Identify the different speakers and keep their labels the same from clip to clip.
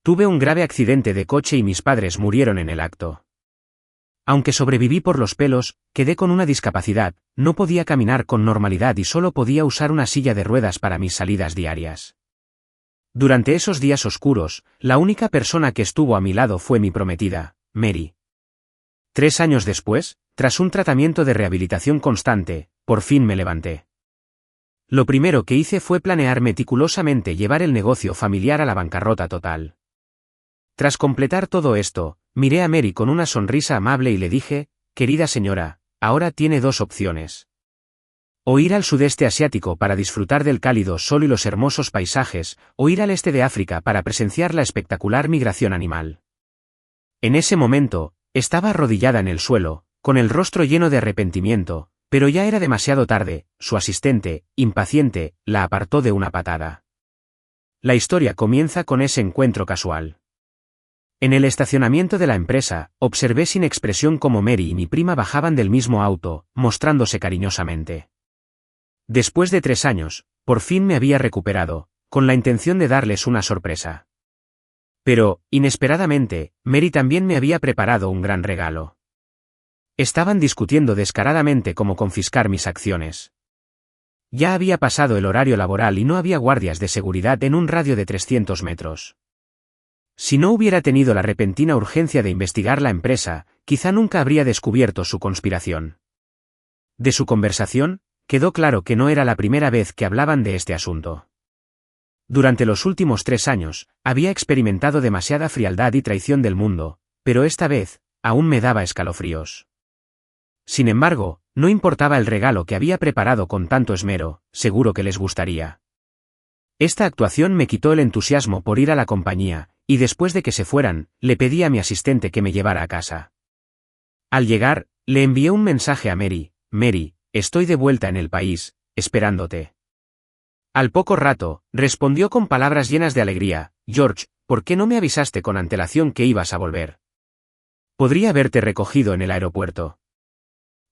Speaker 1: Tuve un grave accidente de coche y mis padres murieron en el acto. Aunque sobreviví por los pelos, quedé con una discapacidad, no podía caminar con normalidad y solo podía usar una silla de ruedas para mis salidas diarias. Durante esos días oscuros, la única persona que estuvo a mi lado fue mi prometida, Mary. 3 años después, tras un tratamiento de rehabilitación constante, por fin me levanté. Lo primero que hice fue planear meticulosamente llevar el negocio familiar a la bancarrota total. Tras completar todo esto, miré a Mary con una sonrisa amable y le dije, querida señora, ahora tiene 2 opciones. O ir al sudeste asiático para disfrutar del cálido sol y los hermosos paisajes, o ir al este de África para presenciar la espectacular migración animal. En ese momento, estaba arrodillada en el suelo, con el rostro lleno de arrepentimiento, pero ya era demasiado tarde. Su asistente, impaciente, la apartó de una patada. La historia comienza con ese encuentro casual. En el estacionamiento de la empresa, observé sin expresión cómo Mary y mi prima bajaban del mismo auto, mostrándose cariñosamente. Después de 3 años, por fin me había recuperado, con la intención de darles una sorpresa. Pero, inesperadamente, Mary también me había preparado un gran regalo. Estaban discutiendo descaradamente cómo confiscar mis acciones. Ya había pasado el horario laboral y no había guardias de seguridad en un radio de 300 metros. Si no hubiera tenido la repentina urgencia de investigar la empresa, quizá nunca habría descubierto su conspiración. De su conversación, quedó claro que no era la primera vez que hablaban de este asunto. Durante los últimos 3 años, había experimentado demasiada frialdad y traición del mundo, pero esta vez, aún me daba escalofríos. Sin embargo, no importaba el regalo que había preparado con tanto esmero, seguro que les gustaría. Esta actuación me quitó el entusiasmo por ir a la compañía, y después de que se fueran, le pedí a mi asistente que me llevara a casa. Al llegar, le envié un mensaje a Mary: Mary, estoy de vuelta en el país, esperándote. Al poco rato, respondió con palabras llenas de alegría: George, ¿por qué no me avisaste con antelación que ibas a volver? Podría haberte recogido en el aeropuerto.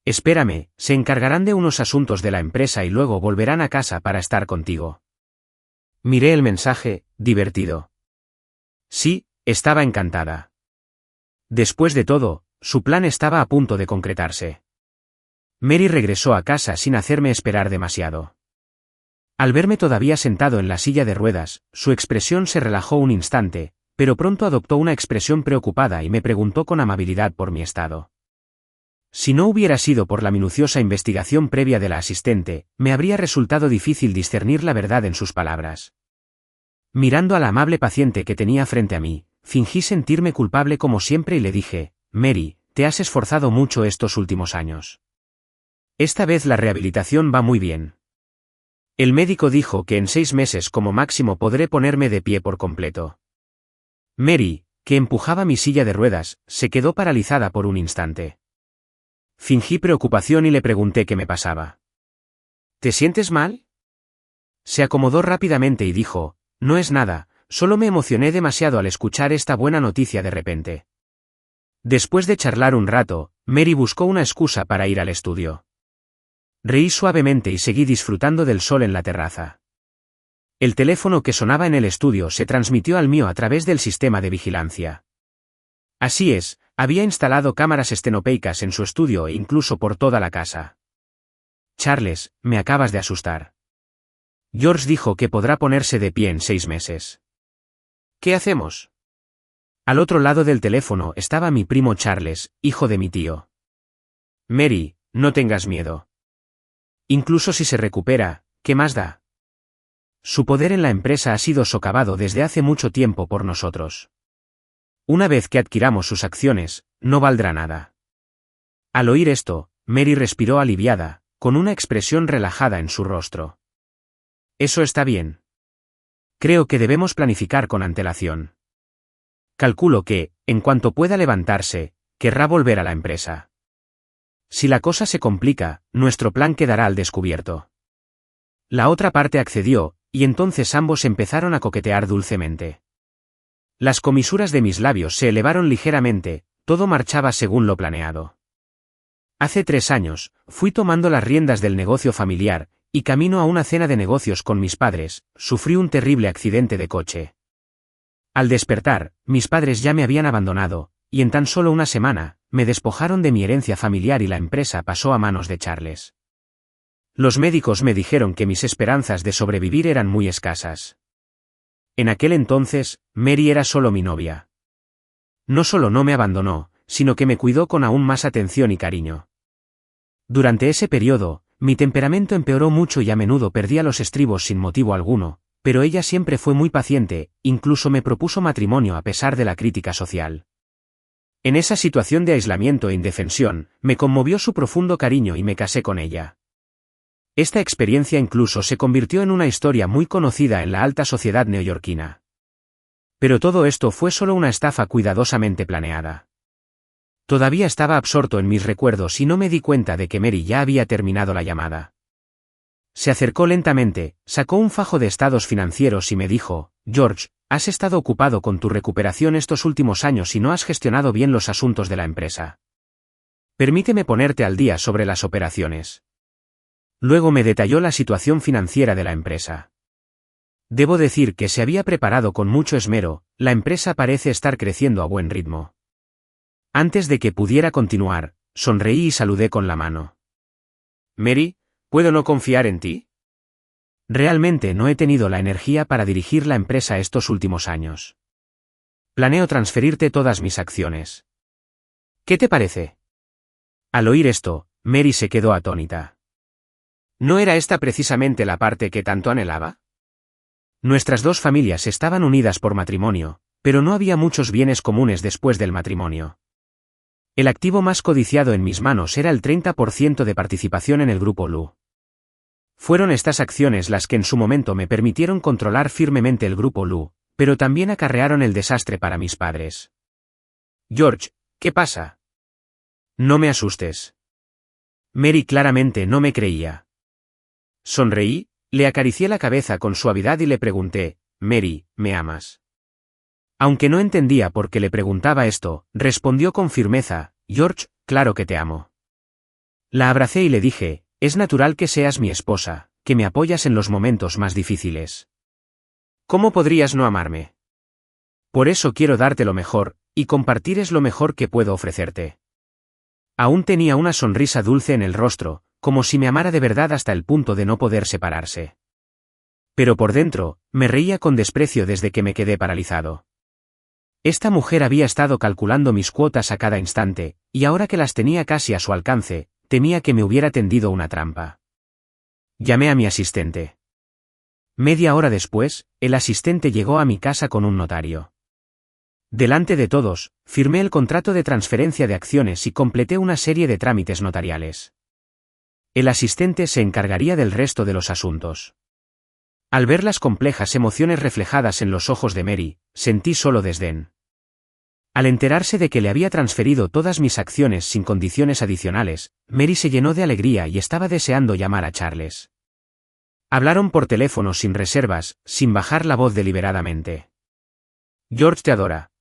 Speaker 1: Espérame, se encargarán de unos asuntos de la empresa y luego volverán a casa para estar contigo. Miré el mensaje, divertido. Sí, estaba encantada. Después de todo, su plan estaba a punto de concretarse. Mary regresó a casa sin hacerme esperar demasiado. Al verme todavía sentado en la silla de ruedas, su expresión se relajó un instante, pero pronto adoptó una expresión preocupada y me preguntó con amabilidad por mi estado. Si no hubiera sido por la minuciosa investigación previa de la asistente, me habría resultado difícil discernir la verdad en sus palabras. Mirando a la amable paciente que tenía frente a mí, fingí sentirme culpable como siempre y le dije: Mary, te has esforzado mucho estos últimos años. Esta vez la rehabilitación va muy bien. El médico dijo que en 6 meses como máximo podré ponerme de pie por completo. Mary, que empujaba mi silla de ruedas, se quedó paralizada por un instante. Fingí preocupación y le pregunté qué me pasaba. ¿Te sientes mal? Se acomodó rápidamente y dijo: no es nada, solo me emocioné demasiado al escuchar esta buena noticia de repente. Después de charlar un rato, Mary buscó una excusa para ir al estudio. Reí suavemente y seguí disfrutando del sol en la terraza. El teléfono que sonaba en el estudio se transmitió al mío a través del sistema de vigilancia. Así es, había instalado cámaras estenopeicas en su estudio e incluso por toda la casa. Charles, me acabas de asustar. George dijo que podrá ponerse de pie en 6 meses. ¿Qué hacemos? Al otro lado del teléfono estaba mi primo Charles, hijo de mi tío. Mary, no tengas miedo. Incluso si se recupera, ¿qué más da? Su poder en la empresa ha sido socavado desde hace mucho tiempo por nosotros. Una vez que adquiramos sus acciones, no valdrá nada. Al oír esto, Mary respiró aliviada, con una expresión relajada en su rostro. Eso está bien. Creo que debemos planificar con antelación. Calculo que, en cuanto pueda levantarse, querrá volver a la empresa. Si la cosa se complica, nuestro plan quedará al descubierto. La otra parte accedió, y entonces ambos empezaron a coquetear dulcemente. Las comisuras de mis labios se elevaron ligeramente, todo marchaba según lo planeado. Hace 3 años, fui tomando las riendas del negocio familiar, y camino a una cena de negocios con mis padres, sufrí un terrible accidente de coche. Al despertar, mis padres ya me habían abandonado, y en tan solo una semana, me despojaron de mi herencia familiar y la empresa pasó a manos de Charles. Los médicos me dijeron que mis esperanzas de sobrevivir eran muy escasas. En aquel entonces, Mary era solo mi novia. No solo no me abandonó, sino que me cuidó con aún más atención y cariño. Durante ese periodo, mi temperamento empeoró mucho y a menudo perdía los estribos sin motivo alguno, pero ella siempre fue muy paciente, incluso me propuso matrimonio a pesar de la crítica social. En esa situación de aislamiento e indefensión, me conmovió su profundo cariño y me casé con ella. Esta experiencia incluso se convirtió en una historia muy conocida en la alta sociedad neoyorquina. Pero todo esto fue solo una estafa cuidadosamente planeada. Todavía estaba absorto en mis recuerdos y no me di cuenta de que Mary ya había terminado la llamada. Se acercó lentamente, sacó un fajo de estados financieros y me dijo: George, has estado ocupado con tu recuperación estos últimos años y no has gestionado bien los asuntos de la empresa. Permíteme ponerte al día sobre las operaciones. Luego me detalló la situación financiera de la empresa. Debo decir que se había preparado con mucho esmero, la empresa parece estar creciendo a buen ritmo. Antes de que pudiera continuar, sonreí y saludé con la mano. Mary, ¿puedo no confiar en ti? Realmente no he tenido la energía para dirigir la empresa estos últimos años. Planeo transferirte todas mis acciones. ¿Qué te parece? Al oír esto, Mary se quedó atónita. ¿No era esta precisamente la parte que tanto anhelaba? Nuestras dos familias estaban unidas por matrimonio, pero no había muchos bienes comunes después del matrimonio. El activo más codiciado en mis manos era el 30% de participación en el Grupo Lu. Fueron estas acciones las que en su momento me permitieron controlar firmemente el Grupo Lu, pero también acarrearon el desastre para mis padres. George, ¿qué pasa? No me asustes. Mary claramente no me creía. Sonreí, le acaricié la cabeza con suavidad y le pregunté: Mary, ¿me amas? Aunque no entendía por qué le preguntaba esto, respondió con firmeza: George, claro que te amo. La abracé y le dije: es natural que seas mi esposa, que me apoyas en los momentos más difíciles. ¿Cómo podrías no amarme? Por eso quiero darte lo mejor, y compartir es lo mejor que puedo ofrecerte. Aún tenía una sonrisa dulce en el rostro, como si me amara de verdad hasta el punto de no poder separarse. Pero por dentro, me reía con desprecio desde que me quedé paralizado. Esta mujer había estado calculando mis cuotas a cada instante, y ahora que las tenía casi a su alcance, temía que me hubiera tendido una trampa. Llamé a mi asistente. Media hora después, el asistente llegó a mi casa con un notario. Delante de todos, firmé el contrato de transferencia de acciones y completé una serie de trámites notariales. El asistente se encargaría del resto de los asuntos. Al ver las complejas emociones reflejadas en los ojos de Mary, sentí solo desdén. Al enterarse de que le había transferido todas mis acciones sin condiciones adicionales, Mary se llenó de alegría y estaba deseando llamar a Charles. Hablaron por teléfono sin reservas, sin bajar la voz deliberadamente. George te adora.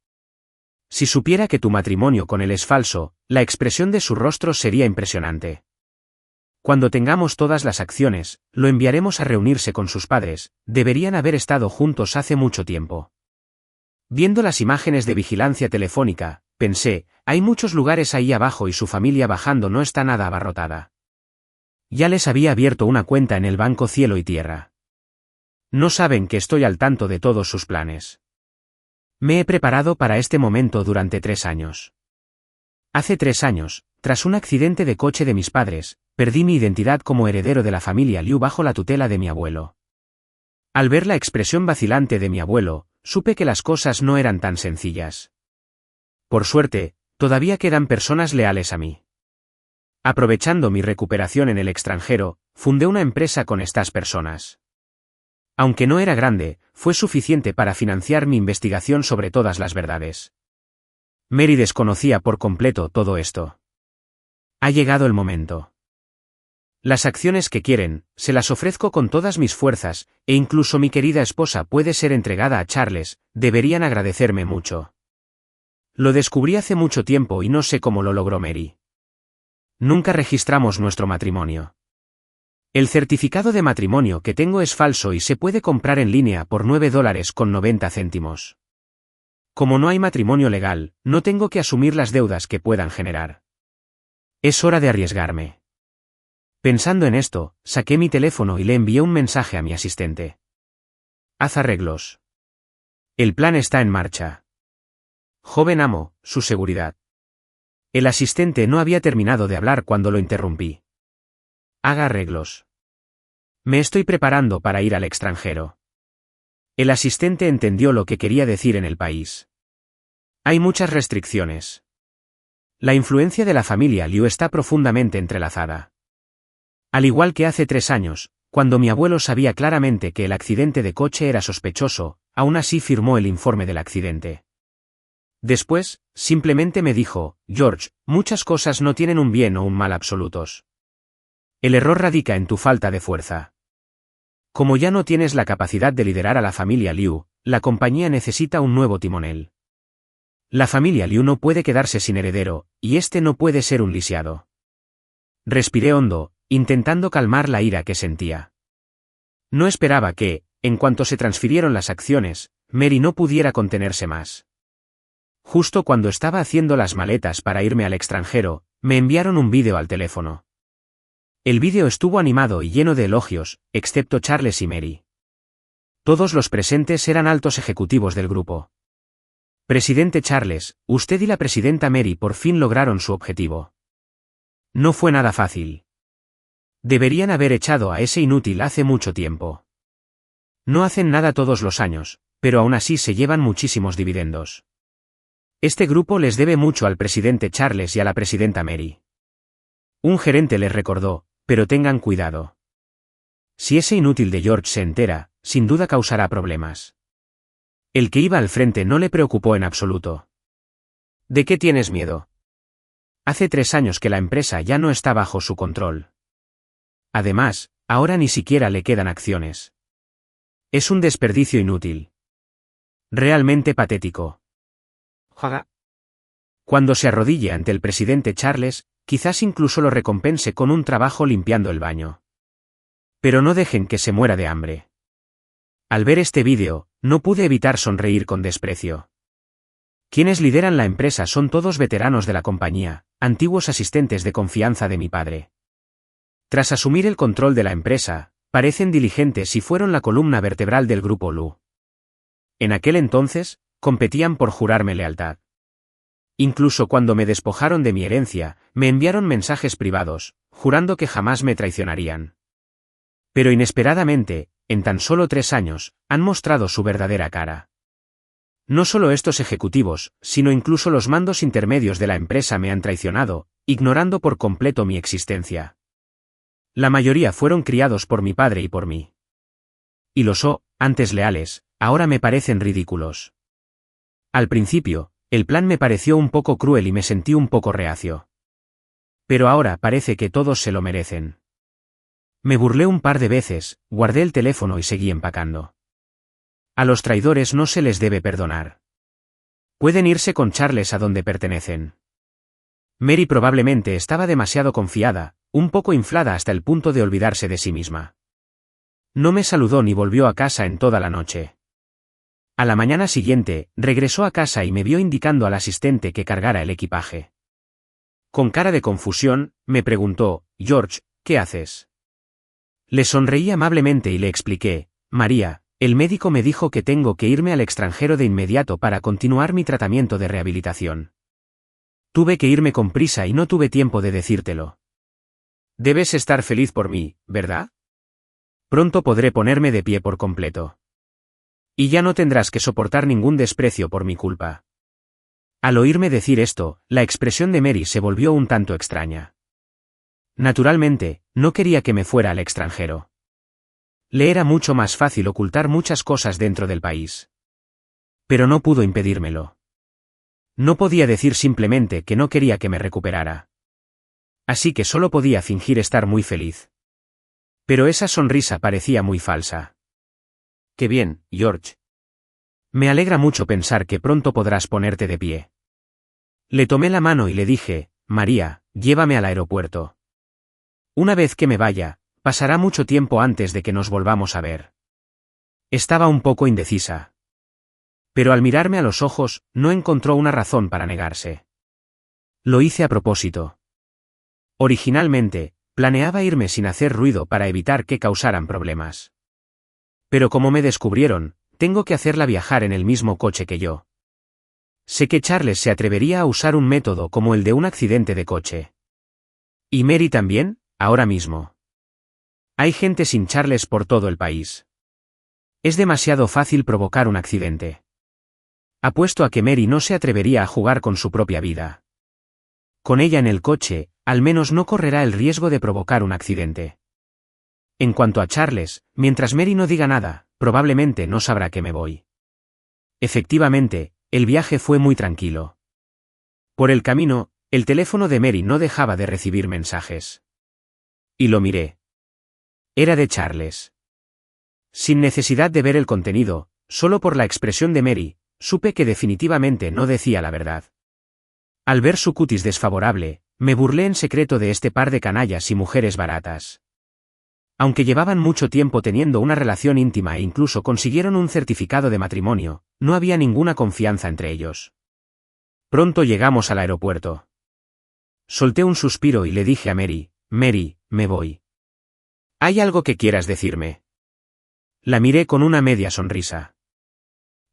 Speaker 1: Si supiera que tu matrimonio con él es falso, la expresión de su rostro sería impresionante. Cuando tengamos todas las acciones, lo enviaremos a reunirse con sus padres, deberían haber estado juntos hace mucho tiempo. Viendo las imágenes de vigilancia telefónica, pensé, hay muchos lugares ahí abajo y su familia bajando no está nada abarrotada. Ya les había abierto una cuenta en el banco Cielo y Tierra. No saben que estoy al tanto de todos sus planes. Me he preparado para este momento durante 3 años. Hace 3 años, tras un accidente de coche de mis padres, perdí mi identidad como heredero de la familia Liu bajo la tutela de mi abuelo. Al ver la expresión vacilante de mi abuelo, supe que las cosas no eran tan sencillas. Por suerte, todavía quedan personas leales a mí. Aprovechando mi recuperación en el extranjero, fundé una empresa con estas personas. Aunque no era grande, fue suficiente para financiar mi investigación sobre todas las verdades. Mary desconocía por completo todo esto. Ha llegado el momento. Las acciones que quieren, se las ofrezco con todas mis fuerzas, e incluso mi querida esposa puede ser entregada a Charles, deberían agradecerme mucho. Lo descubrí hace mucho tiempo y no sé cómo lo logró Mary. Nunca registramos nuestro matrimonio. El certificado de matrimonio que tengo es falso y se puede comprar en línea por $9.90. Como no hay matrimonio legal, no tengo que asumir las deudas que puedan generar. Es hora de arriesgarme. Pensando en esto, saqué mi teléfono y le envié un mensaje a mi asistente. Haz arreglos. El plan está en marcha. Joven amo, su seguridad. El asistente no había terminado de hablar cuando lo interrumpí. Haga arreglos. Me estoy preparando para ir al extranjero. El asistente entendió lo que quería decir en el país. Hay muchas restricciones. La influencia de la familia Liu está profundamente entrelazada. Al igual que hace 3 años, cuando mi abuelo sabía claramente que el accidente de coche era sospechoso, aún así firmó el informe del accidente. Después, simplemente me dijo, George, muchas cosas no tienen un bien o un mal absolutos. El error radica en tu falta de fuerza. Como ya no tienes la capacidad de liderar a la familia Liu, la compañía necesita un nuevo timonel. La familia Liu no puede quedarse sin heredero, y este no puede ser un lisiado. Respiré hondo, intentando calmar la ira que sentía. No esperaba que, en cuanto se transfirieron las acciones, Mary no pudiera contenerse más. Justo cuando estaba haciendo las maletas para irme al extranjero, me enviaron un vídeo al teléfono. El vídeo estuvo animado y lleno de elogios, excepto Charles y Mary. Todos los presentes eran altos ejecutivos del grupo. Presidente Charles, usted y la presidenta Mary por fin lograron su objetivo. No fue nada fácil. Deberían haber echado a ese inútil hace mucho tiempo. No hacen nada todos los años, pero aún así se llevan muchísimos dividendos. Este grupo les debe mucho al presidente Charles y a la presidenta Mary. Un gerente les recordó, pero tengan cuidado. Si ese inútil de George se entera, sin duda causará problemas. El que iba al frente no le preocupó en absoluto. ¿De qué tienes miedo? Hace 3 años que la empresa ya no está bajo su control. Además, ahora ni siquiera le quedan acciones. Es un desperdicio inútil. Realmente patético. Jaja. Cuando se arrodille ante el presidente Charles, quizás incluso lo recompense con un trabajo limpiando el baño. Pero no dejen que se muera de hambre. Al ver este vídeo, no pude evitar sonreír con desprecio. Quienes lideran la empresa son todos veteranos de la compañía, antiguos asistentes de confianza de mi padre. Tras asumir el control de la empresa, parecen diligentes y fueron la columna vertebral del grupo Lu. En aquel entonces, competían por jurarme lealtad. Incluso cuando me despojaron de mi herencia, me enviaron mensajes privados, jurando que jamás me traicionarían. Pero inesperadamente, en tan solo 3 años, han mostrado su verdadera cara. No solo estos ejecutivos, sino incluso los mandos intermedios de la empresa me han traicionado, ignorando por completo mi existencia. La mayoría fueron criados por mi padre y por mí. Y los antes leales, ahora me parecen ridículos. Al principio, el plan me pareció un poco cruel y me sentí un poco reacio. Pero ahora parece que todos se lo merecen. Me burlé un par de veces, guardé el teléfono y seguí empacando. A los traidores no se les debe perdonar. Pueden irse con Charles a donde pertenecen. Mary probablemente estaba demasiado confiada, un poco inflada hasta el punto de olvidarse de sí misma. No me saludó ni volvió a casa en toda la noche. A la mañana siguiente, regresó a casa y me vio indicando al asistente que cargara el equipaje. Con cara de confusión, me preguntó, George, ¿qué haces? Le sonreí amablemente y le expliqué, María, el médico me dijo que tengo que irme al extranjero de inmediato para continuar mi tratamiento de rehabilitación. Tuve que irme con prisa y no tuve tiempo de decírtelo. Debes estar feliz por mí, ¿verdad? Pronto podré ponerme de pie por completo. Y ya no tendrás que soportar ningún desprecio por mi culpa. Al oírme decir esto, la expresión de Mary se volvió un tanto extraña. Naturalmente, no quería que me fuera al extranjero. Le era mucho más fácil ocultar muchas cosas dentro del país. Pero no pudo impedírmelo. No podía decir simplemente que no quería que me recuperara. Así que solo podía fingir estar muy feliz. Pero esa sonrisa parecía muy falsa. Qué bien, George. Me alegra mucho pensar que pronto podrás ponerte de pie. Le tomé la mano y le dije, María, llévame al aeropuerto. Una vez que me vaya, pasará mucho tiempo antes de que nos volvamos a ver. Estaba un poco indecisa. Pero al mirarme a los ojos, no encontró una razón para negarse. Lo hice a propósito. Originalmente, planeaba irme sin hacer ruido para evitar que causaran problemas. Pero como me descubrieron, tengo que hacerla viajar en el mismo coche que yo. Sé que Charles se atrevería a usar un método como el de un accidente de coche. ¿Y Mary también? Ahora mismo. Hay gente sin Charles por todo el país. Es demasiado fácil provocar un accidente. Apuesto a que Mary no se atrevería a jugar con su propia vida. Con ella en el coche, al menos no correrá el riesgo de provocar un accidente. En cuanto a Charles, mientras Mary no diga nada, probablemente no sabrá que me voy. Efectivamente, el viaje fue muy tranquilo. Por el camino, el teléfono de Mary no dejaba de recibir mensajes. Y lo miré. Era de Charles. Sin necesidad de ver el contenido, solo por la expresión de Mary, supe que definitivamente no decía la verdad. Al ver su cutis desfavorable, me burlé en secreto de este par de canallas y mujeres baratas. Aunque llevaban mucho tiempo teniendo una relación íntima e incluso consiguieron un certificado de matrimonio, no había ninguna confianza entre ellos. Pronto llegamos al aeropuerto. Solté un suspiro y le dije a Mary, Mary, me voy. ¿Hay algo que quieras decirme? La miré con una media sonrisa.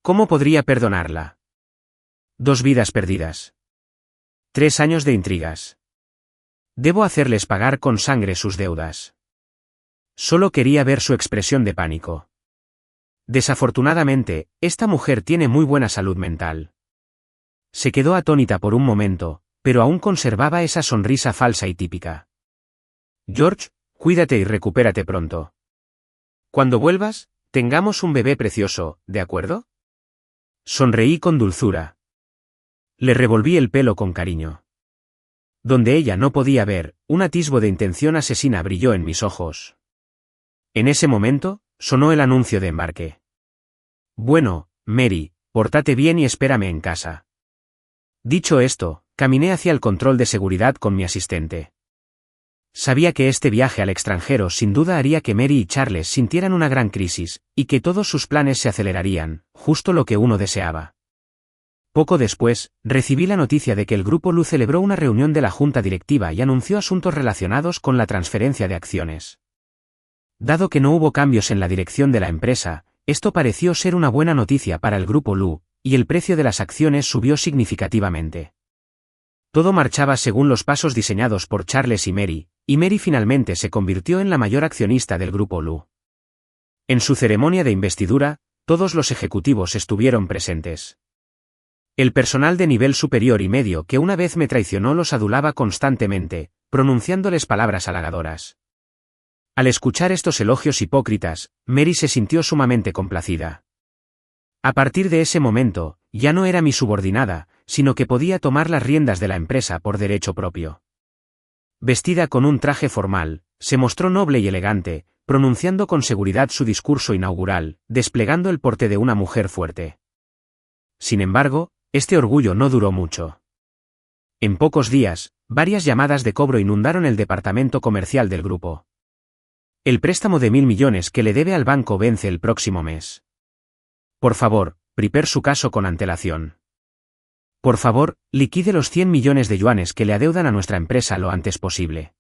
Speaker 1: ¿Cómo podría perdonarla? 2 vidas perdidas. 3 años de intrigas. Debo hacerles pagar con sangre sus deudas. Solo quería ver su expresión de pánico. Desafortunadamente, esta mujer tiene muy buena salud mental. Se quedó atónita por un momento, pero aún conservaba esa sonrisa falsa y típica. George, cuídate y recupérate pronto. Cuando vuelvas, tengamos un bebé precioso, ¿de acuerdo? Sonreí con dulzura. Le revolví el pelo con cariño. Donde ella no podía ver, un atisbo de intención asesina brilló en mis ojos. En ese momento, sonó el anuncio de embarque. Bueno, Mary, pórtate bien y espérame en casa. Dicho esto, caminé hacia el control de seguridad con mi asistente. Sabía que este viaje al extranjero sin duda haría que Mary y Charles sintieran una gran crisis, y que todos sus planes se acelerarían, justo lo que uno deseaba. Poco después, recibí la noticia de que el Grupo Lu celebró una reunión de la junta directiva y anunció asuntos relacionados con la transferencia de acciones. Dado que no hubo cambios en la dirección de la empresa, esto pareció ser una buena noticia para el Grupo Lu, y el precio de las acciones subió significativamente. Todo marchaba según los pasos diseñados por Charles y Mary finalmente se convirtió en la mayor accionista del Grupo Lu. En su ceremonia de investidura, todos los ejecutivos estuvieron presentes. El personal de nivel superior y medio que una vez me traicionó los adulaba constantemente, pronunciándoles palabras halagadoras. Al escuchar estos elogios hipócritas, Mary se sintió sumamente complacida. A partir de ese momento, ya no era mi subordinada, sino que podía tomar las riendas de la empresa por derecho propio. Vestida con un traje formal, se mostró noble y elegante, pronunciando con seguridad su discurso inaugural, desplegando el porte de una mujer fuerte. Sin embargo, este orgullo no duró mucho. En pocos días, varias llamadas de cobro inundaron el departamento comercial del grupo. El préstamo de 1.000 millones que le debe al banco vence el próximo mes. Por favor, prepare su caso con antelación. Por favor, liquide los 100 millones de yuanes que le adeudan a nuestra empresa lo antes posible.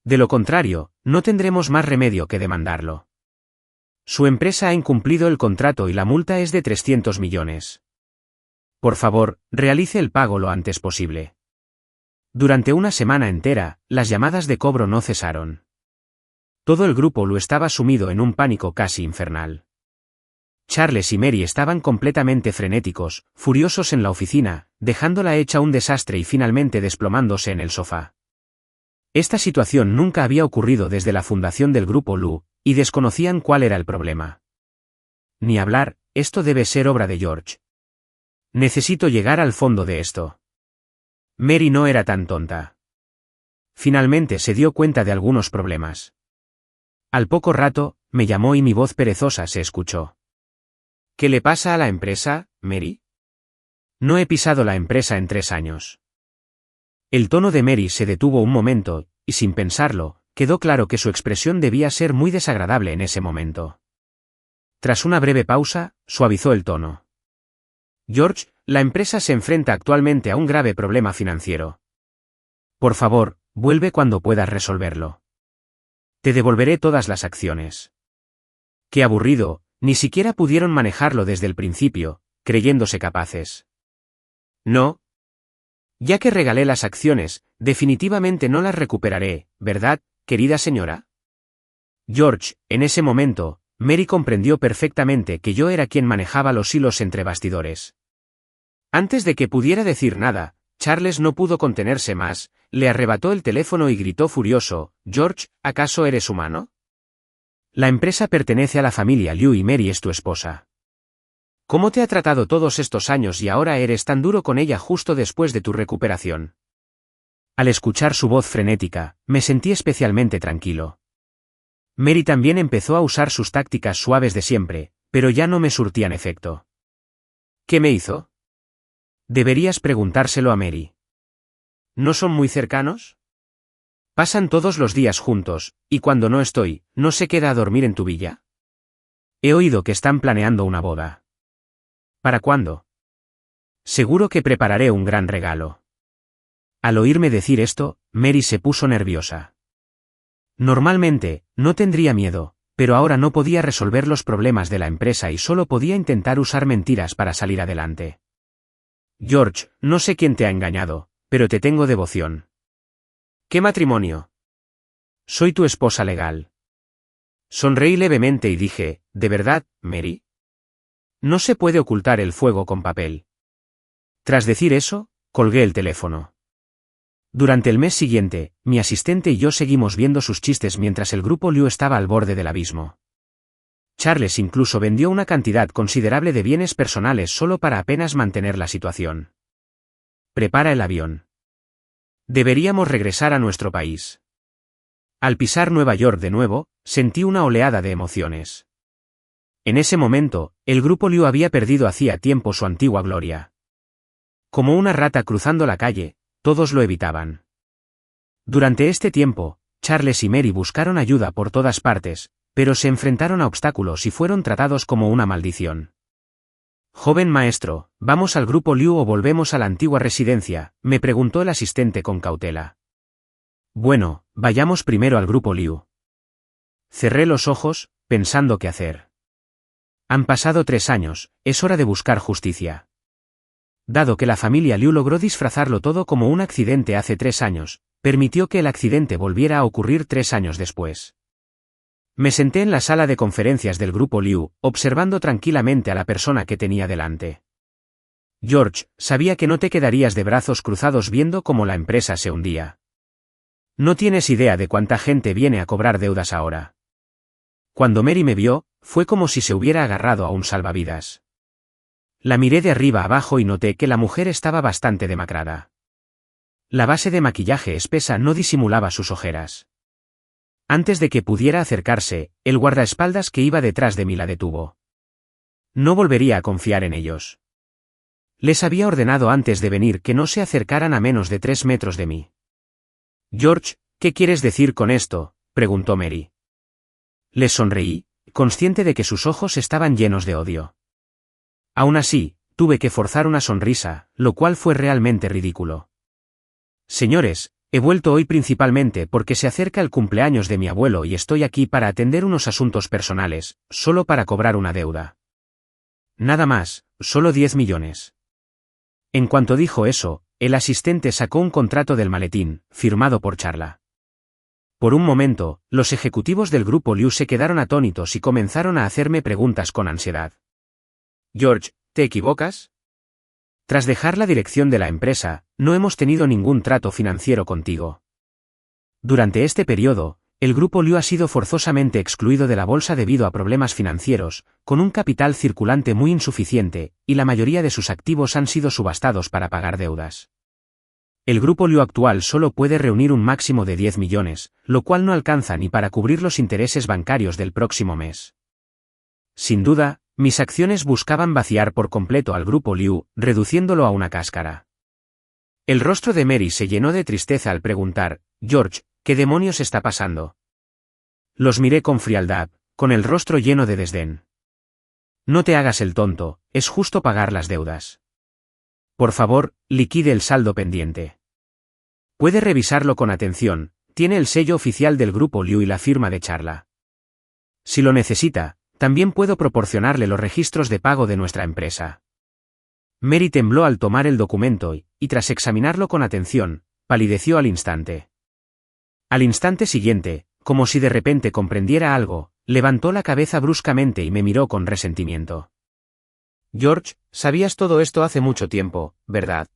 Speaker 1: De lo contrario, no tendremos más remedio que demandarlo. Su empresa ha incumplido el contrato y la multa es de 300 millones. Por favor, realice el pago lo antes posible. Durante una semana entera, las llamadas de cobro no cesaron. Todo el grupo lo estaba sumido en un pánico casi infernal. Charles y Mary estaban completamente frenéticos, furiosos en la oficina, dejándola hecha un desastre y finalmente desplomándose en el sofá. Esta situación nunca había ocurrido desde la fundación del Grupo Lu, y desconocían cuál era el problema. Ni hablar, esto debe ser obra de George. Necesito llegar al fondo de esto. Mary no era tan tonta. Finalmente se dio cuenta de algunos problemas. Al poco rato, me llamó y mi voz perezosa se escuchó. ¿Qué le pasa a la empresa, Mary? No he pisado la empresa en 3 años. El tono de Mary se detuvo un momento, y sin pensarlo, quedó claro que su expresión debía ser muy desagradable en ese momento. Tras una breve pausa, suavizó el tono. George, la empresa se enfrenta actualmente a un grave problema financiero. Por favor, vuelve cuando puedas resolverlo. Te devolveré todas las acciones. Qué aburrido, ni siquiera pudieron manejarlo desde el principio, creyéndose capaces. No. Ya que regalé las acciones, definitivamente no las recuperaré, ¿verdad, querida señora? George, en ese momento, Mary comprendió perfectamente que yo era quien manejaba los hilos entre bastidores. Antes de que pudiera decir nada, Charles no pudo contenerse más, le arrebató el teléfono y gritó furioso: «George, ¿acaso eres humano? La empresa pertenece a la familia Liu y Mary es tu esposa. ¿Cómo te ha tratado todos estos años y ahora eres tan duro con ella justo después de tu recuperación?» Al escuchar su voz frenética, me sentí especialmente tranquilo. Mary también empezó a usar sus tácticas suaves de siempre, pero ya no me surtían efecto. ¿Qué me hizo? Deberías preguntárselo a Mary. ¿No son muy cercanos? Pasan todos los días juntos, y cuando no estoy, ¿no se queda a dormir en tu villa? He oído que están planeando una boda. ¿Para cuándo? Seguro que prepararé un gran regalo. Al oírme decir esto, Mary se puso nerviosa. Normalmente, no tendría miedo, pero ahora no podía resolver los problemas de la empresa y solo podía intentar usar mentiras para salir adelante. George, no sé quién te ha engañado, pero te tengo devoción. ¿Qué matrimonio? Soy tu esposa legal. Sonreí levemente y dije: ¿de verdad, Mary? No se puede ocultar el fuego con papel. Tras decir eso, colgué el teléfono. Durante el mes siguiente, mi asistente y yo seguimos viendo sus chistes mientras el grupo Liu estaba al borde del abismo. Charles incluso vendió una cantidad considerable de bienes personales solo para apenas mantener la situación. Prepara el avión. Deberíamos regresar a nuestro país. Al pisar Nueva York de nuevo, sentí una oleada de emociones. En ese momento, el grupo Liu había perdido hacía tiempo su antigua gloria. Como una rata cruzando la calle, todos lo evitaban. Durante este tiempo, Charles y Mary buscaron ayuda por todas partes, pero se enfrentaron a obstáculos y fueron tratados como una maldición. «Joven maestro, ¿vamos al grupo Liu o volvemos a la antigua residencia?», me preguntó el asistente con cautela. «Bueno, vayamos primero al grupo Liu». Cerré los ojos, pensando qué hacer. Han pasado 3 años, es hora de buscar justicia. Dado que la familia Liu logró disfrazarlo todo como un accidente hace 3 años, permitió que el accidente volviera a ocurrir 3 años después. Me senté en la sala de conferencias del grupo Liu, observando tranquilamente a la persona que tenía delante. George, sabía que no te quedarías de brazos cruzados viendo cómo la empresa se hundía. No tienes idea de cuánta gente viene a cobrar deudas ahora. Cuando Mary me vio, fue como si se hubiera agarrado a un salvavidas. La miré de arriba abajo y noté que la mujer estaba bastante demacrada. La base de maquillaje espesa no disimulaba sus ojeras. Antes de que pudiera acercarse, el guardaespaldas que iba detrás de mí la detuvo. No volvería a confiar en ellos. Les había ordenado antes de venir que no se acercaran a menos de 3 metros de mí. «George, ¿qué quieres decir con esto?», preguntó Mary. Les sonreí, consciente de que sus ojos estaban llenos de odio. Aún así, tuve que forzar una sonrisa, lo cual fue realmente ridículo. «Señores, he vuelto hoy principalmente porque se acerca el cumpleaños de mi abuelo y estoy aquí para atender unos asuntos personales, solo para cobrar una deuda. Nada más, solo 10 millones». En cuanto dijo eso, el asistente sacó un contrato del maletín, firmado por Charla. Por un momento, los ejecutivos del grupo Liu se quedaron atónitos y comenzaron a hacerme preguntas con ansiedad. «George, ¿te equivocas? Tras dejar la dirección de la empresa, no hemos tenido ningún trato financiero contigo. Durante este periodo, el grupo Liu ha sido forzosamente excluido de la bolsa debido a problemas financieros, con un capital circulante muy insuficiente, y la mayoría de sus activos han sido subastados para pagar deudas. El grupo Liu actual solo puede reunir un máximo de 10 millones, lo cual no alcanza ni para cubrir los intereses bancarios del próximo mes. Sin duda, mis acciones buscaban vaciar por completo al grupo Liu, reduciéndolo a una cáscara. El rostro de Mary se llenó de tristeza al preguntar: «George, ¿qué demonios está pasando?». Los miré con frialdad, con el rostro lleno de desdén. No te hagas el tonto, es justo pagar las deudas. Por favor, liquide el saldo pendiente. Puede revisarlo con atención, tiene el sello oficial del Grupo Liu y la firma de Charla. Si lo necesita, también puedo proporcionarle los registros de pago de nuestra empresa. Mary tembló al tomar el documento y tras examinarlo con atención, palideció al instante. Al instante siguiente, como si de repente comprendiera algo, levantó la cabeza bruscamente y me miró con resentimiento. George, sabías todo esto hace mucho tiempo, ¿verdad?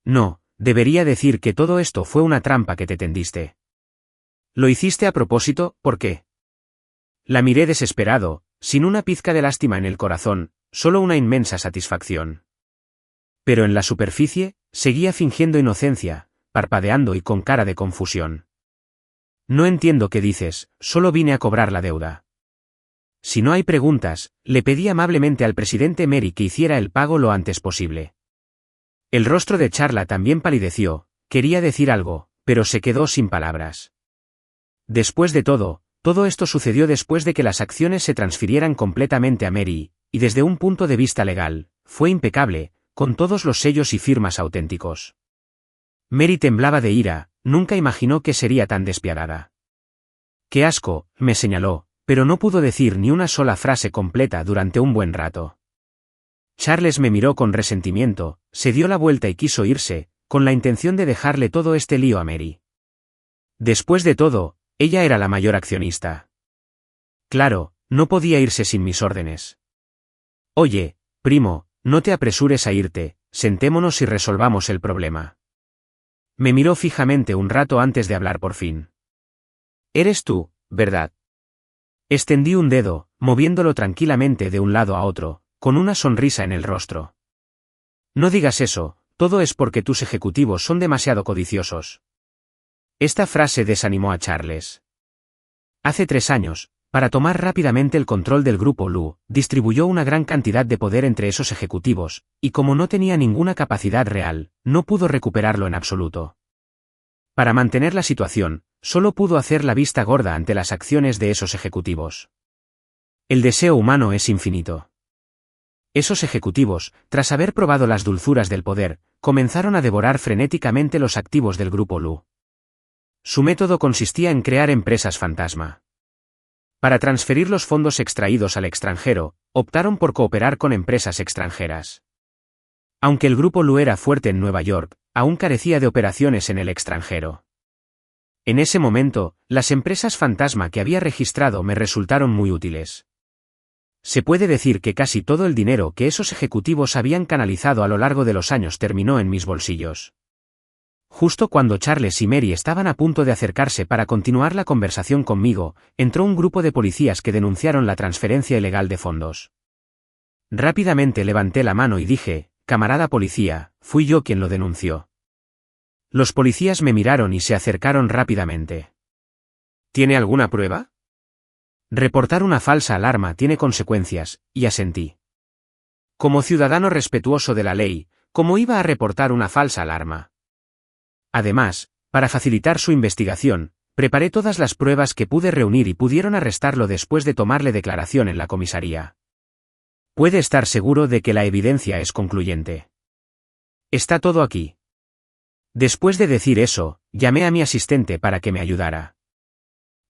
Speaker 1: No, debería decir que todo esto fue una trampa que te tendiste. ¿Lo hiciste a propósito? ¿Por qué? La miré desesperado, sin una pizca de lástima en el corazón, solo una inmensa satisfacción. Pero en la superficie, seguía fingiendo inocencia, parpadeando y con cara de confusión. No entiendo qué dices, solo vine a cobrar la deuda. Si no hay preguntas, le pedí amablemente al presidente Mary que hiciera el pago lo antes posible. El rostro de Charla también palideció, quería decir algo, pero se quedó sin palabras. Después de todo esto sucedió después de que las acciones se transfirieran completamente a Mary, y desde un punto de vista legal, fue impecable, con todos los sellos y firmas auténticos. Mary temblaba de ira, nunca imaginó que sería tan despiadada. ¡Qué asco!, me señaló, pero no pudo decir ni una sola frase completa durante un buen rato. Charles me miró con resentimiento, se dio la vuelta y quiso irse, con la intención de dejarle todo este lío a Mary. Después de todo, ella era la mayor accionista. Claro, no podía irse sin mis órdenes. Oye, primo, no te apresures a irte, sentémonos y resolvamos el problema. Me miró fijamente un rato antes de hablar por fin. Eres tú, ¿verdad? Extendí un dedo, moviéndolo tranquilamente de un lado a otro, con una sonrisa en el rostro. No digas eso, todo es porque tus ejecutivos son demasiado codiciosos. Esta frase desanimó a Charles. Hace 3 años, para tomar rápidamente el control del Grupo Lu, distribuyó una gran cantidad de poder entre esos ejecutivos, y como no tenía ninguna capacidad real, no pudo recuperarlo en absoluto. Para mantener la situación, solo pudo hacer la vista gorda ante las acciones de esos ejecutivos. El deseo humano es infinito. Esos ejecutivos, tras haber probado las dulzuras del poder, comenzaron a devorar frenéticamente los activos del Grupo Lu. Su método consistía en crear empresas fantasma. Para transferir los fondos extraídos al extranjero, optaron por cooperar con empresas extranjeras. Aunque el Grupo Lu era fuerte en Nueva York, aún carecía de operaciones en el extranjero. En ese momento, las empresas fantasma que había registrado me resultaron muy útiles. Se puede decir que casi todo el dinero que esos ejecutivos habían canalizado a lo largo de los años terminó en mis bolsillos. Justo cuando Charles y Mary estaban a punto de acercarse para continuar la conversación conmigo, entró un grupo de policías que denunciaron la transferencia ilegal de fondos. Rápidamente levanté la mano y dije, camarada policía, fui yo quien lo denunció. Los policías me miraron y se acercaron rápidamente. ¿Tiene alguna prueba? Reportar una falsa alarma tiene consecuencias, y asentí. Como ciudadano respetuoso de la ley, ¿cómo iba a reportar una falsa alarma? Además, para facilitar su investigación, preparé todas las pruebas que pude reunir y pudieron arrestarlo después de tomarle declaración en la comisaría. Puede estar seguro de que la evidencia es concluyente. Está todo aquí. Después de decir eso, llamé a mi asistente para que me ayudara.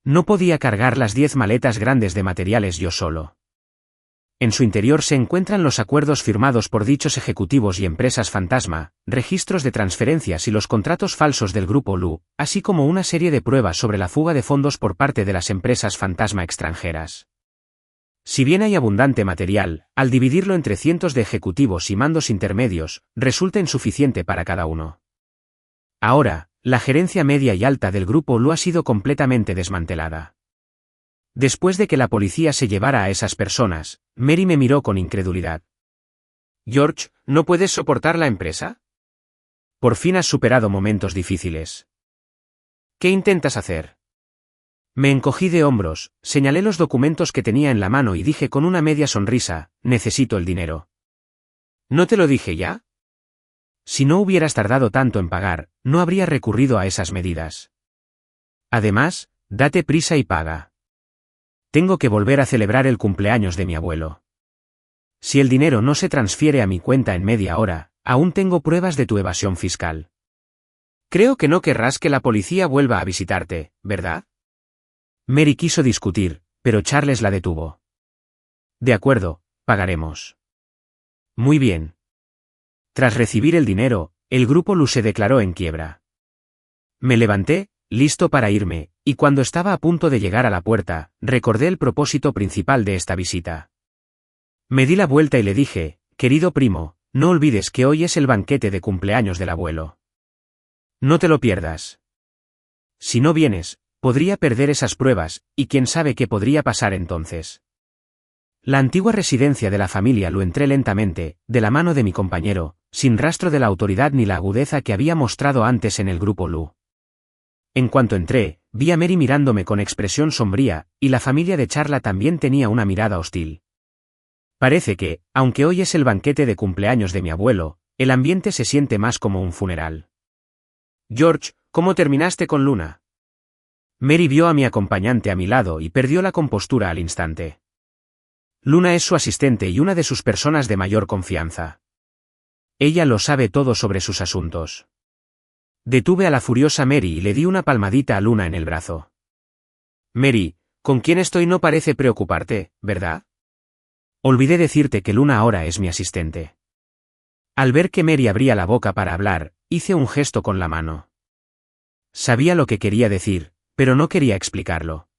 Speaker 1: No podía cargar las 10 maletas grandes de materiales yo solo. En su interior se encuentran los acuerdos firmados por dichos ejecutivos y empresas fantasma, registros de transferencias y los contratos falsos del Grupo Lu, así como una serie de pruebas sobre la fuga de fondos por parte de las empresas fantasma extranjeras. Si bien hay abundante material, al dividirlo entre cientos de ejecutivos y mandos intermedios, resulta insuficiente para cada uno. Ahora, la gerencia media y alta del Grupo Lu ha sido completamente desmantelada. Después de que la policía se llevara a esas personas, Mary me miró con incredulidad. George, ¿no puedes soportar la empresa? Por fin has superado momentos difíciles. ¿Qué intentas hacer? Me encogí de hombros, señalé los documentos que tenía en la mano y dije con una media sonrisa, necesito el dinero. ¿No te lo dije ya? Si no hubieras tardado tanto en pagar, no habría recurrido a esas medidas. Además, date prisa y paga. Tengo que volver a celebrar el cumpleaños de mi abuelo. Si el dinero no se transfiere a mi cuenta en media hora, aún tengo pruebas de tu evasión fiscal. Creo que no querrás que la policía vuelva a visitarte, ¿verdad? Mary quiso discutir, pero Charles la detuvo. De acuerdo, pagaremos. Muy bien. Tras recibir el dinero, el grupo Lu se declaró en quiebra. Me levanté, listo para irme, y cuando estaba a punto de llegar a la puerta, recordé el propósito principal de esta visita. Me di la vuelta y le dije, querido primo, no olvides que hoy es el banquete de cumpleaños del abuelo. No te lo pierdas. Si no vienes, podría perder esas pruebas, y quién sabe qué podría pasar entonces. La antigua residencia de la familia Lu entré lentamente, de la mano de mi compañero, sin rastro de la autoridad ni la agudeza que había mostrado antes en el grupo Lu. En cuanto entré, vi a Mary mirándome con expresión sombría, y la familia de Charla también tenía una mirada hostil. Parece que, aunque hoy es el banquete de cumpleaños de mi abuelo, el ambiente se siente más como un funeral. George, ¿cómo terminaste con Luna? Mary vio a mi acompañante a mi lado y perdió la compostura al instante. Luna es su asistente y una de sus personas de mayor confianza. Ella lo sabe todo sobre sus asuntos. Detuve a la furiosa Mary y le di una palmadita a Luna en el brazo. Mary, con quién estoy no parece preocuparte, ¿verdad? Olvidé decirte que Luna ahora es mi asistente. Al ver que Mary abría la boca para hablar, hice un gesto con la mano. Sabía lo que quería decir, pero no quería explicarlo.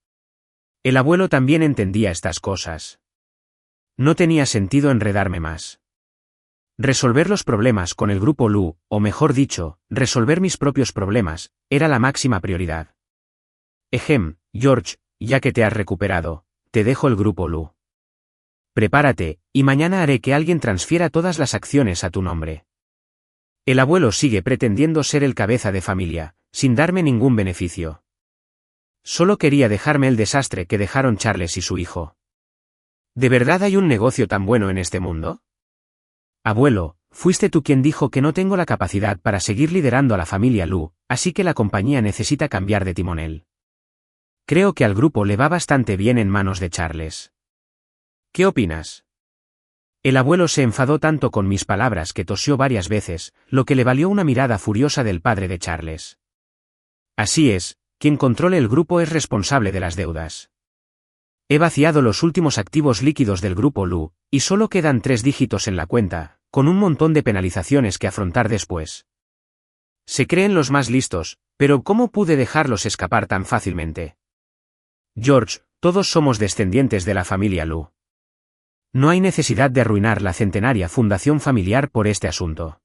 Speaker 1: El abuelo también entendía estas cosas. No tenía sentido enredarme más. Resolver los problemas con el grupo Lu, o mejor dicho, resolver mis propios problemas, era la máxima prioridad. George, ya que te has recuperado, te dejo el grupo Lu. Prepárate, y mañana haré que alguien transfiera todas las acciones a tu nombre. El abuelo sigue pretendiendo ser el cabeza de familia, sin darme ningún beneficio. Solo quería dejarme el desastre que dejaron Charles y su hijo. ¿De verdad hay un negocio tan bueno en este mundo? Abuelo, fuiste tú quien dijo que no tengo la capacidad para seguir liderando a la familia Lu, así que la compañía necesita cambiar de timonel. Creo que al grupo le va bastante bien en manos de Charles. ¿Qué opinas? El abuelo se enfadó tanto con mis palabras que tosió varias veces, lo que le valió una mirada furiosa del padre de Charles. Así es, quien controle el grupo es responsable de las deudas. He vaciado los últimos activos líquidos del grupo Lu, y solo quedan 3 dígitos en la cuenta, con un montón de penalizaciones que afrontar después. Se creen los más listos, pero ¿cómo pude dejarlos escapar tan fácilmente? George, todos somos descendientes de la familia Lu. No hay necesidad de arruinar la centenaria fundación familiar por este asunto.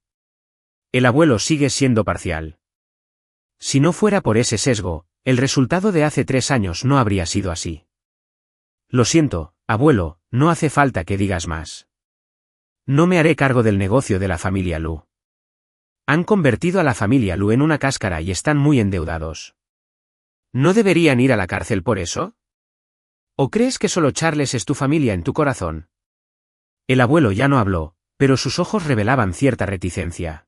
Speaker 1: El abuelo sigue siendo parcial. Si no fuera por ese sesgo, el resultado de hace 3 años no habría sido así. Lo siento, abuelo, no hace falta que digas más. No me haré cargo del negocio de la familia Lu. Han convertido a la familia Lu en una cáscara y están muy endeudados. ¿No deberían ir a la cárcel por eso? ¿O crees que solo Charles es tu familia en tu corazón? El abuelo ya no habló, pero sus ojos revelaban cierta reticencia.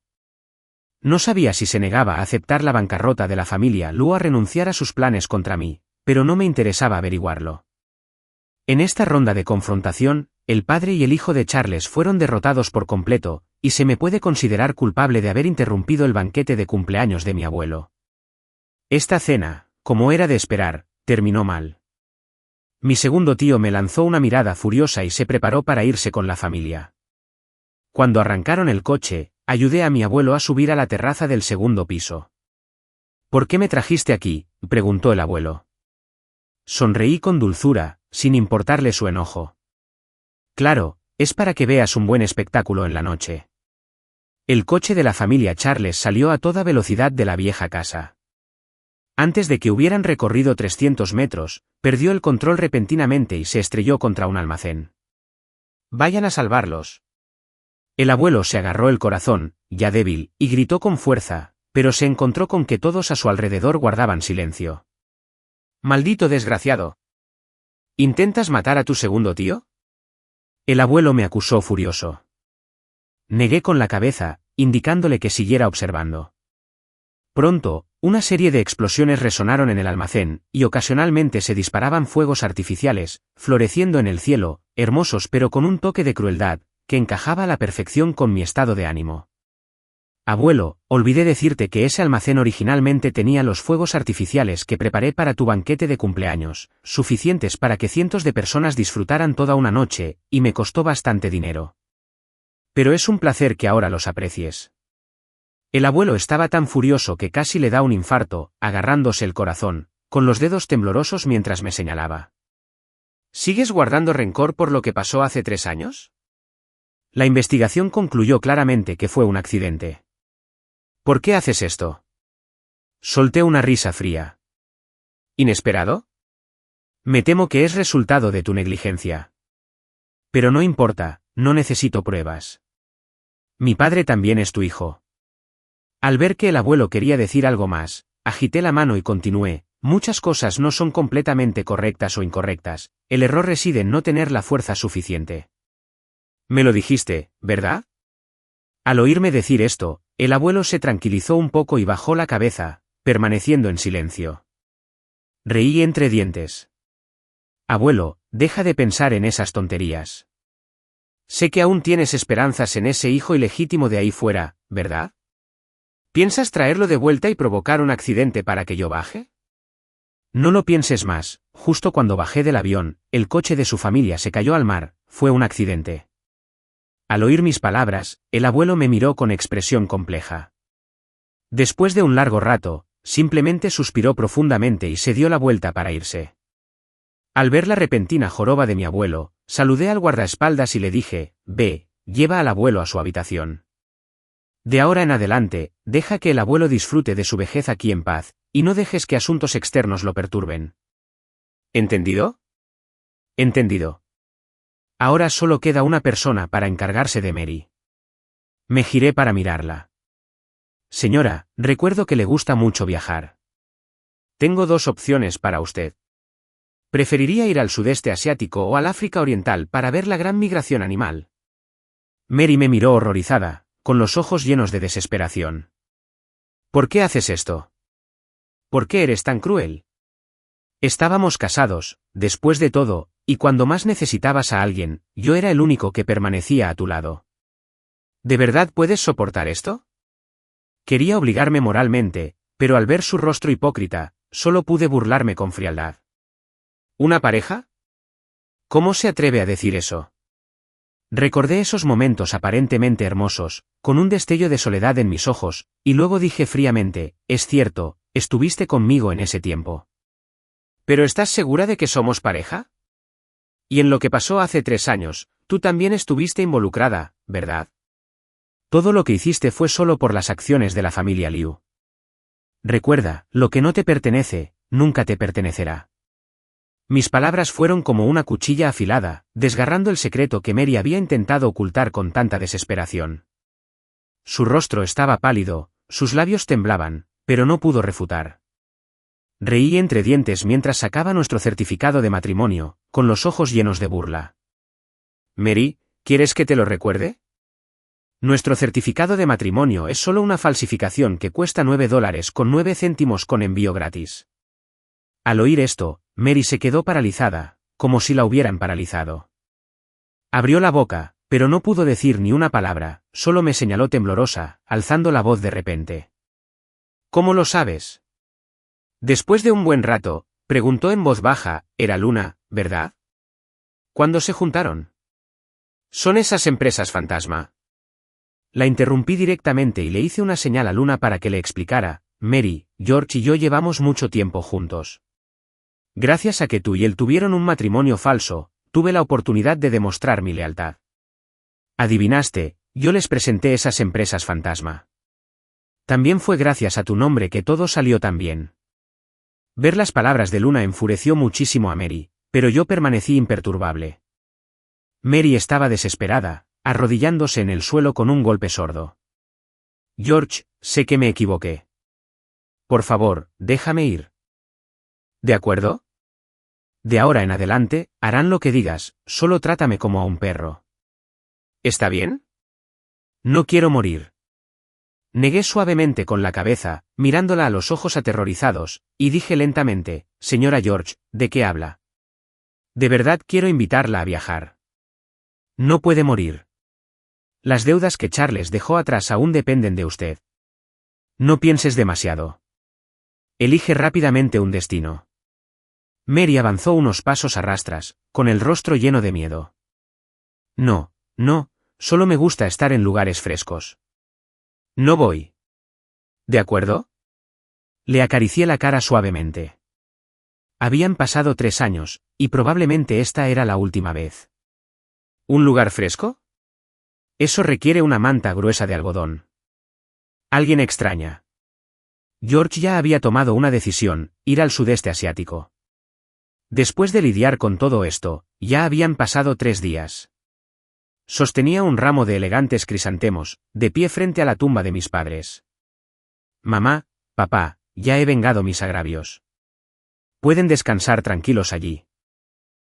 Speaker 1: No sabía si se negaba a aceptar la bancarrota de la familia Lu o a renunciar a sus planes contra mí, pero no me interesaba averiguarlo. En esta ronda de confrontación, el padre y el hijo de Charles fueron derrotados por completo, y se me puede considerar culpable de haber interrumpido el banquete de cumpleaños de mi abuelo. Esta cena, como era de esperar, terminó mal. Mi segundo tío me lanzó una mirada furiosa y se preparó para irse con la familia. Cuando arrancaron el coche, ayudé a mi abuelo a subir a la terraza del segundo piso. ¿Por qué me trajiste aquí?, preguntó el abuelo. Sonreí con dulzura, sin importarle su enojo. Claro, es para que veas un buen espectáculo en la noche. El coche de la familia Charles salió a toda velocidad de la vieja casa. Antes de que hubieran recorrido 300 metros, perdió el control repentinamente y se estrelló contra un almacén. Vayan a salvarlos. El abuelo se agarró el corazón, ya débil, y gritó con fuerza, pero se encontró con que todos a su alrededor guardaban silencio. ¡Maldito desgraciado! ¿Intentas matar a tu segundo tío? El abuelo me acusó furioso. Negué con la cabeza, indicándole que siguiera observando. Pronto, una serie de explosiones resonaron en el almacén, y ocasionalmente se disparaban fuegos artificiales, floreciendo en el cielo, hermosos pero con un toque de crueldad, que encajaba a la perfección con mi estado de ánimo. Abuelo, olvidé decirte que ese almacén originalmente tenía los fuegos artificiales que preparé para tu banquete de cumpleaños, suficientes para que cientos de personas disfrutaran toda una noche, y me costó bastante dinero. Pero es un placer que ahora los aprecies. El abuelo estaba tan furioso que casi le da un infarto, agarrándose el corazón, con los dedos temblorosos mientras me señalaba. ¿Sigues guardando rencor por lo que pasó hace 3 años? La investigación concluyó claramente que fue un accidente. ¿Por qué haces esto? Solté una risa fría. ¿Inesperado? Me temo que es resultado de tu negligencia. Pero no importa, no necesito pruebas. Mi padre también es tu hijo. Al ver que el abuelo quería decir algo más, agité la mano y continué, muchas cosas no son completamente correctas o incorrectas, el error reside en no tener la fuerza suficiente. Me lo dijiste, ¿verdad? Al oírme decir esto, el abuelo se tranquilizó un poco y bajó la cabeza, permaneciendo en silencio. Reí entre dientes. Abuelo, deja de pensar en esas tonterías. Sé que aún tienes esperanzas en ese hijo ilegítimo de ahí fuera, ¿verdad? ¿Piensas traerlo de vuelta y provocar un accidente para que yo baje? No lo pienses más, justo cuando bajé del avión, el coche de su familia se cayó al mar, fue un accidente. Al oír mis palabras, el abuelo me miró con expresión compleja. Después de un largo rato, simplemente suspiró profundamente y se dio la vuelta para irse. Al ver la repentina joroba de mi abuelo, saludé al guardaespaldas y le dije, ve, lleva al abuelo a su habitación. De ahora en adelante, deja que el abuelo disfrute de su vejez aquí en paz, y no dejes que asuntos externos lo perturben. ¿Entendido? Entendido. Ahora solo queda una persona para encargarse de Mary. Me giré para mirarla. Señora, recuerdo que le gusta mucho viajar. Tengo 2 opciones para usted. ¿Preferiría ir al sudeste asiático o al África Oriental para ver la gran migración animal? Mary me miró horrorizada, con los ojos llenos de desesperación. ¿Por qué haces esto? ¿Por qué eres tan cruel? Estábamos casados, después de todo, y cuando más necesitabas a alguien, yo era el único que permanecía a tu lado. ¿De verdad puedes soportar esto? Quería obligarme moralmente, pero al ver su rostro hipócrita, solo pude burlarme con frialdad. ¿Una pareja? ¿Cómo se atreve a decir eso? Recordé esos momentos aparentemente hermosos, con un destello de soledad en mis ojos, y luego dije fríamente, es cierto, estuviste conmigo en ese tiempo. ¿Pero estás segura de que somos pareja? Y en lo que pasó hace 3 años, tú también estuviste involucrada, ¿verdad? Todo lo que hiciste fue solo por las acciones de la familia Liu. Recuerda, lo que no te pertenece, nunca te pertenecerá. Mis palabras fueron como una cuchilla afilada, desgarrando el secreto que Mary había intentado ocultar con tanta desesperación. Su rostro estaba pálido, sus labios temblaban, pero no pudo refutar. Reí entre dientes mientras sacaba nuestro certificado de matrimonio, con los ojos llenos de burla. Mary, ¿quieres que te lo recuerde? Nuestro certificado de matrimonio es solo una falsificación que cuesta $9 con 9 céntimos con envío gratis. Al oír esto, Mary se quedó paralizada, como si la hubieran paralizado. Abrió la boca, pero no pudo decir ni una palabra, solo me señaló temblorosa, alzando la voz de repente. ¿Cómo lo sabes? Después de un buen rato, preguntó en voz baja, era Luna, ¿verdad? ¿Cuándo se juntaron? Son esas empresas fantasma. La interrumpí directamente y le hice una señal a Luna para que le explicara, Mary, George y yo llevamos mucho tiempo juntos. Gracias a que tú y él tuvieron un matrimonio falso, tuve la oportunidad de demostrar mi lealtad. Adivinaste, yo les presenté esas empresas fantasma. También fue gracias a tu nombre que todo salió tan bien. Ver las palabras de Luna enfureció muchísimo a Mary, pero yo permanecí imperturbable. Mary estaba desesperada, arrodillándose en el suelo con un golpe sordo. George, sé que me equivoqué. Por favor, déjame ir. ¿De acuerdo? De ahora en adelante, harán lo que digas, solo trátame como a un perro. ¿Está bien? No quiero morir. Negué suavemente con la cabeza, mirándola a los ojos aterrorizados, y dije lentamente, señora George, ¿de qué habla? De verdad quiero invitarla a viajar. No puede morir. Las deudas que Charles dejó atrás aún dependen de usted. No pienses demasiado. Elige rápidamente un destino. Mary avanzó unos pasos a rastras, con el rostro lleno de miedo. No, solo me gusta estar en lugares frescos. No voy. ¿De acuerdo? Le acaricié la cara suavemente. Habían pasado 3 años, y probablemente esta era la última vez. ¿Un lugar fresco? Eso requiere una manta gruesa de algodón. Alguien extraña. George ya había tomado una decisión, ir al sudeste asiático. Después de lidiar con todo esto, ya habían pasado 3 días. Sostenía un ramo de elegantes crisantemos, de pie frente a la tumba de mis padres. Mamá, papá, ya he vengado mis agravios. Pueden descansar tranquilos allí.